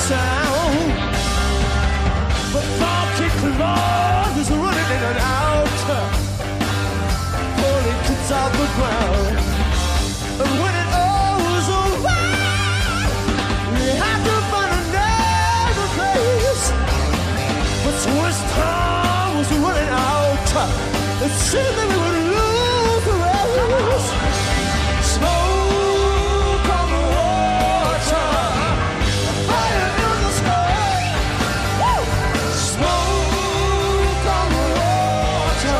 sound. But funky Claude is running in and out, pulling kids off the ground. And when it all was over, we had to find another place. But Swiss time was running out. It seemed that we would lose the race. Smoke on the water, fire in the sky. Woo! Smoke on the water.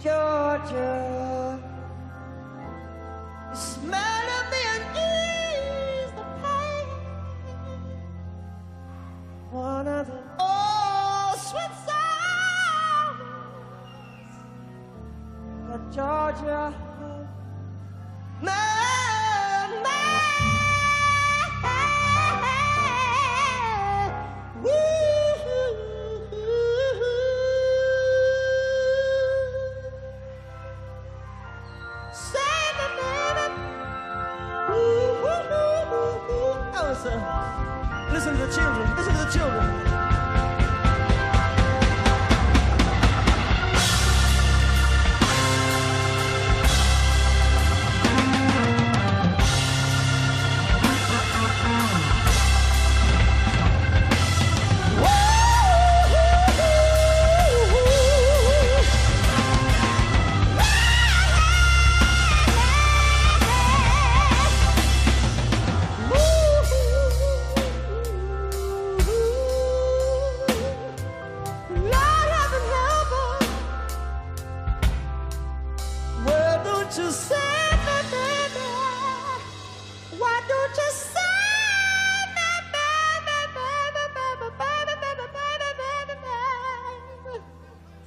Georgia, the smell of me and ease the pain. One of the old sweet songs that Georgia man. sir. Listen to the children. Listen to the children.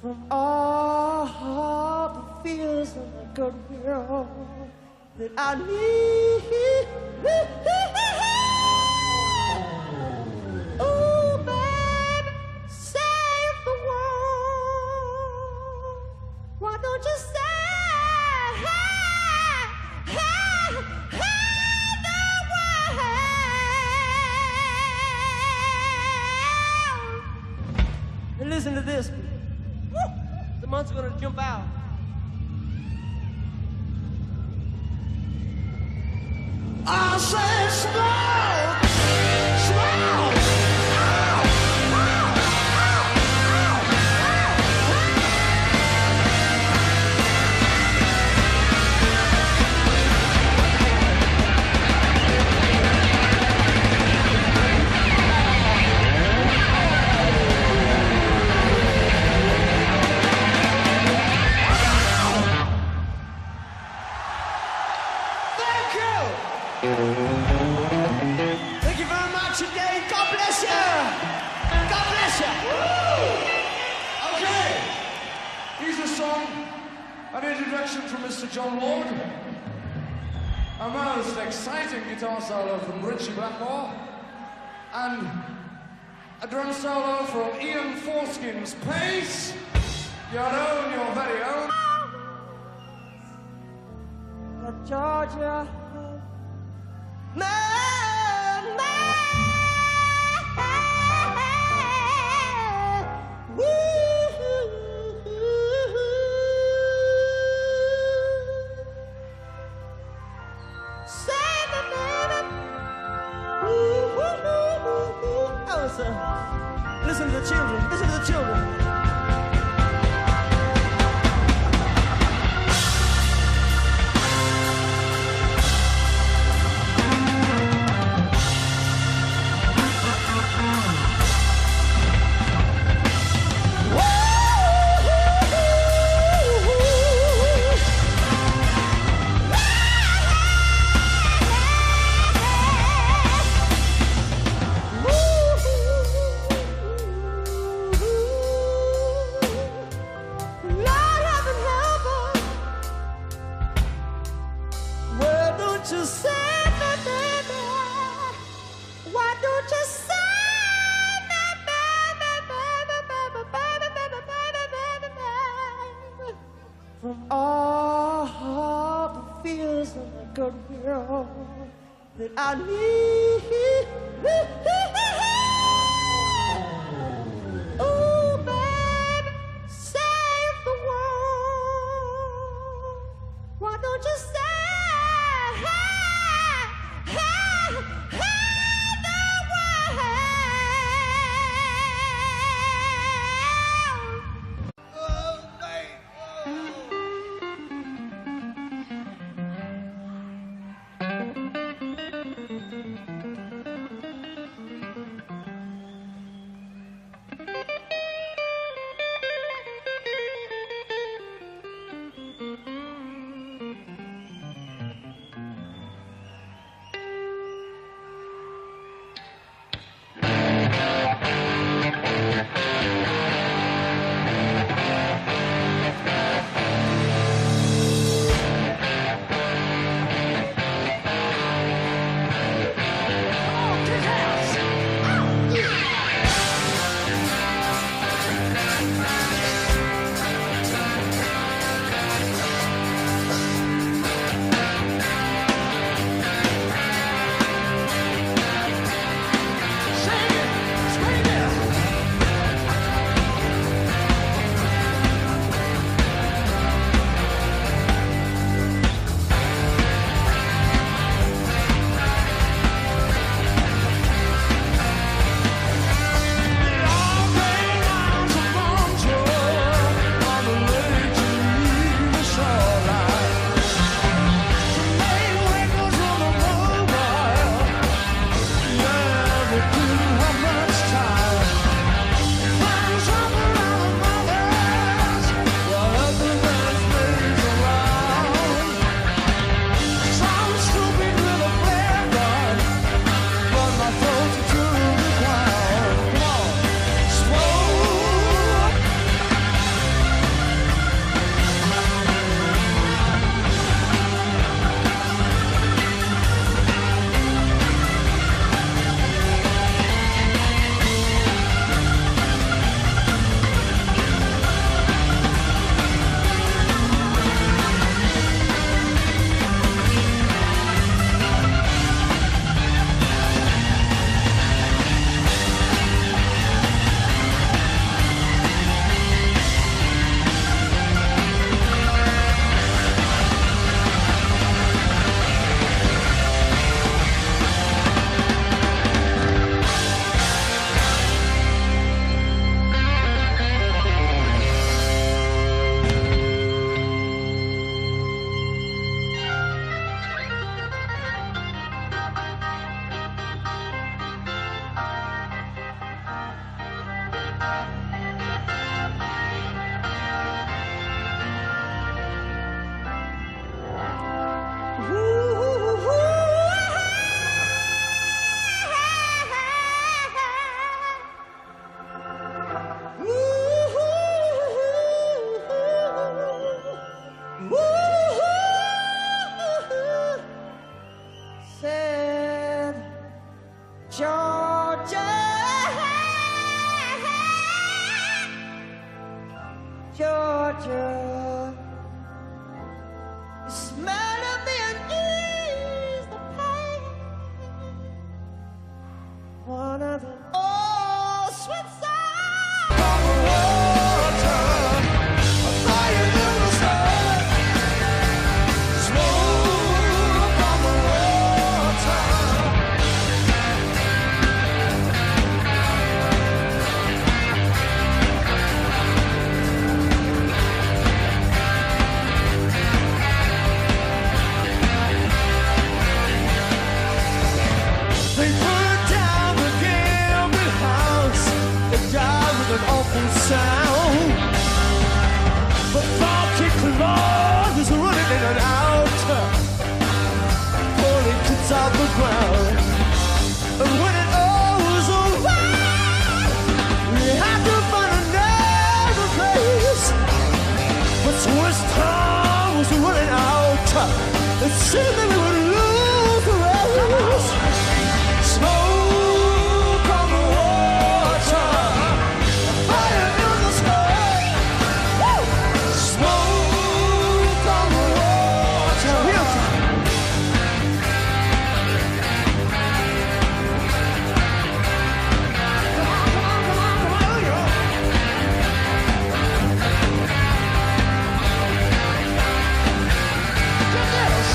From all the fears of a good girl that I need. Oh, baby, save the world. Why don't you save the world? And listen to this. The month's gonna jump out. I said slow, slow. Thank you very much again. God bless you. God bless you. Okay. Here's a song, an introduction from Mr. John Ward. A most exciting guitar solo from Richie Blackmore. And a drum solo from Ian Forskin's Pace. Your own, your very own. Georgia. Listen to the children. Listen to the children. From all the fears of a good girl that I need. Oh, baby, save the world. Why don't you save the world? Oh, baby. The smell of me and ease the pain. One of the old sweet sounds of water, a fire in the sun, smoke on the water. They burned down the gambling house. They died with an awful sound. But Baltic Claw is running in and out, pulling kids out the ground. And when it all was over, we had to find another place. But Swiss time was running out. It seemed that we would lose the race. Smoke on the water, fire in the sky. Woo! Smoke on the water. Real time. Come on, come on, come on, come on, yo. Get this.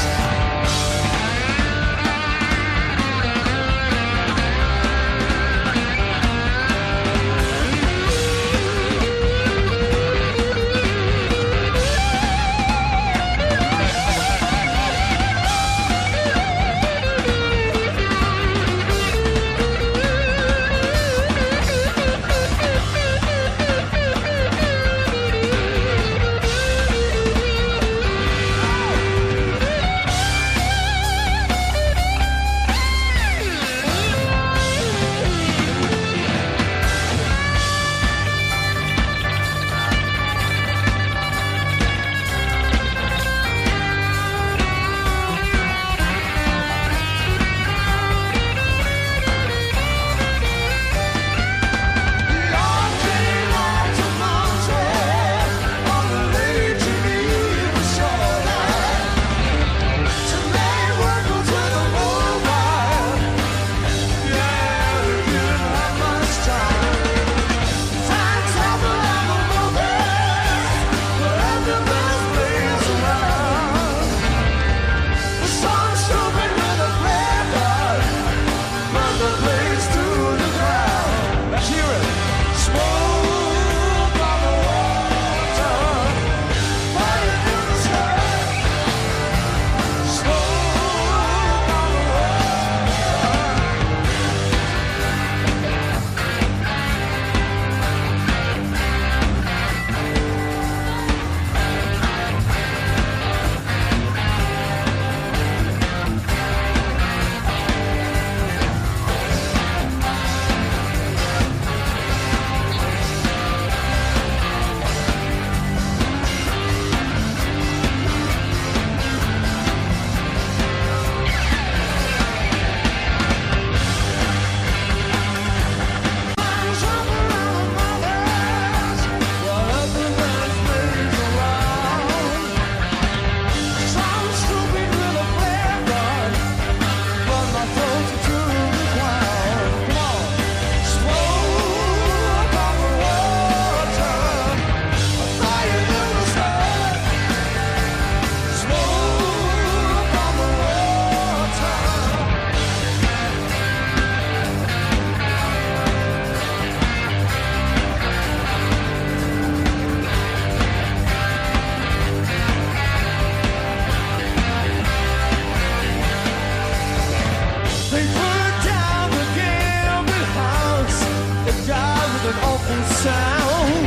Sound,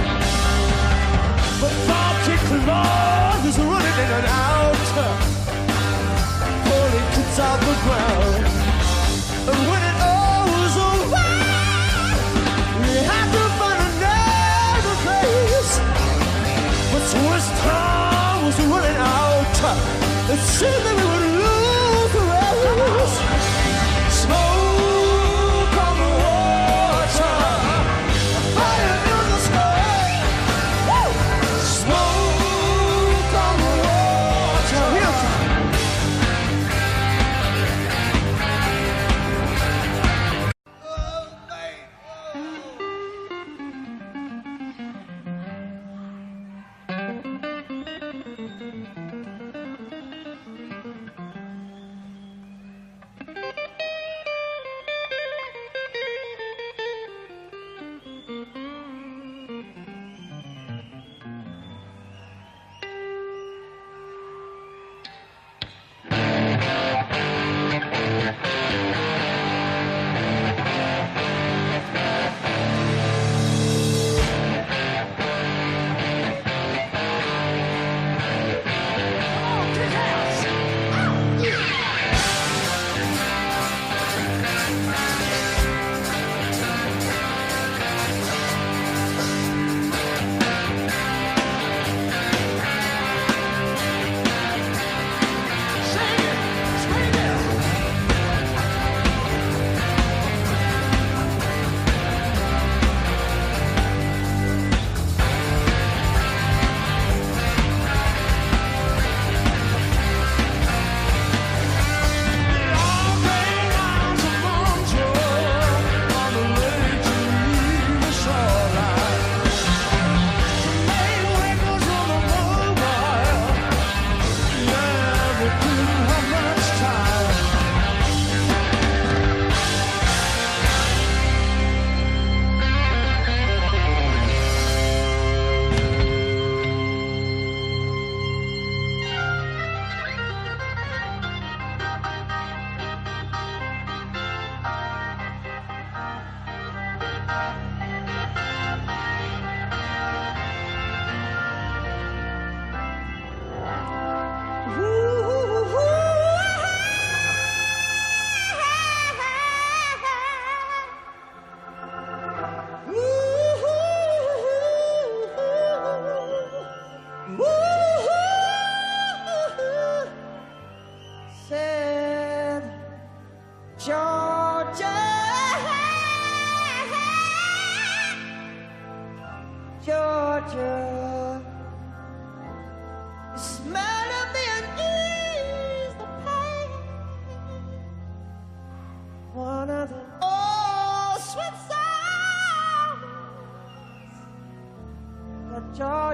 but Baltic Claw is running in and out, pulling kids out the ground. And when it all was over, we had to find another place. But Swiss time was running out. It seemed that we would lose the race. Smoke on the water, fire in the sky. Woo! Smoke on the water. Real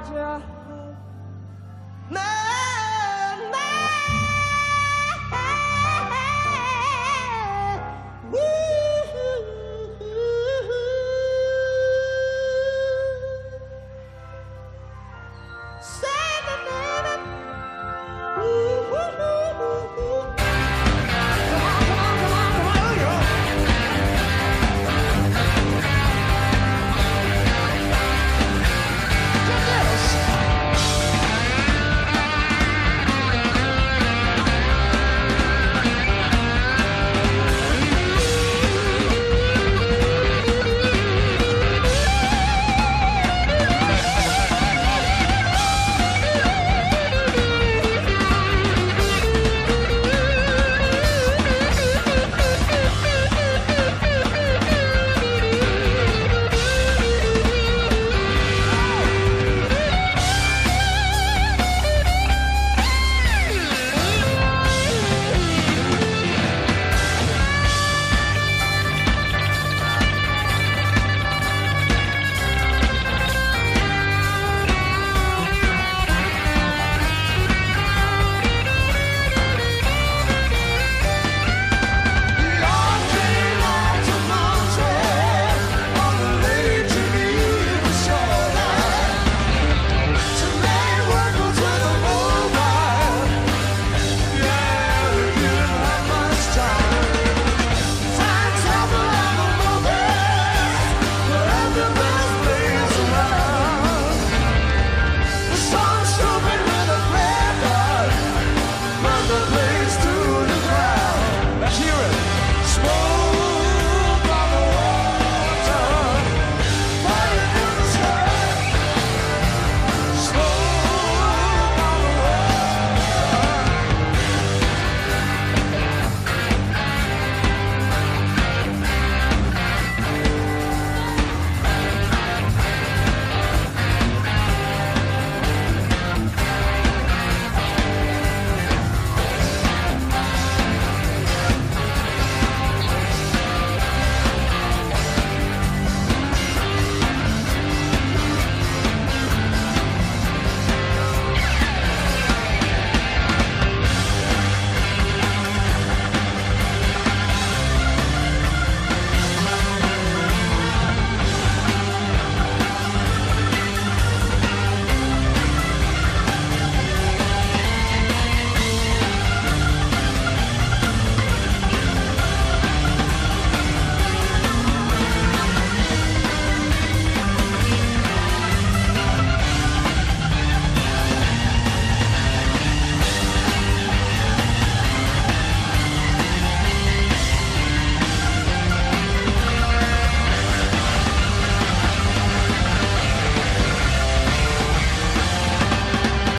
Georgia.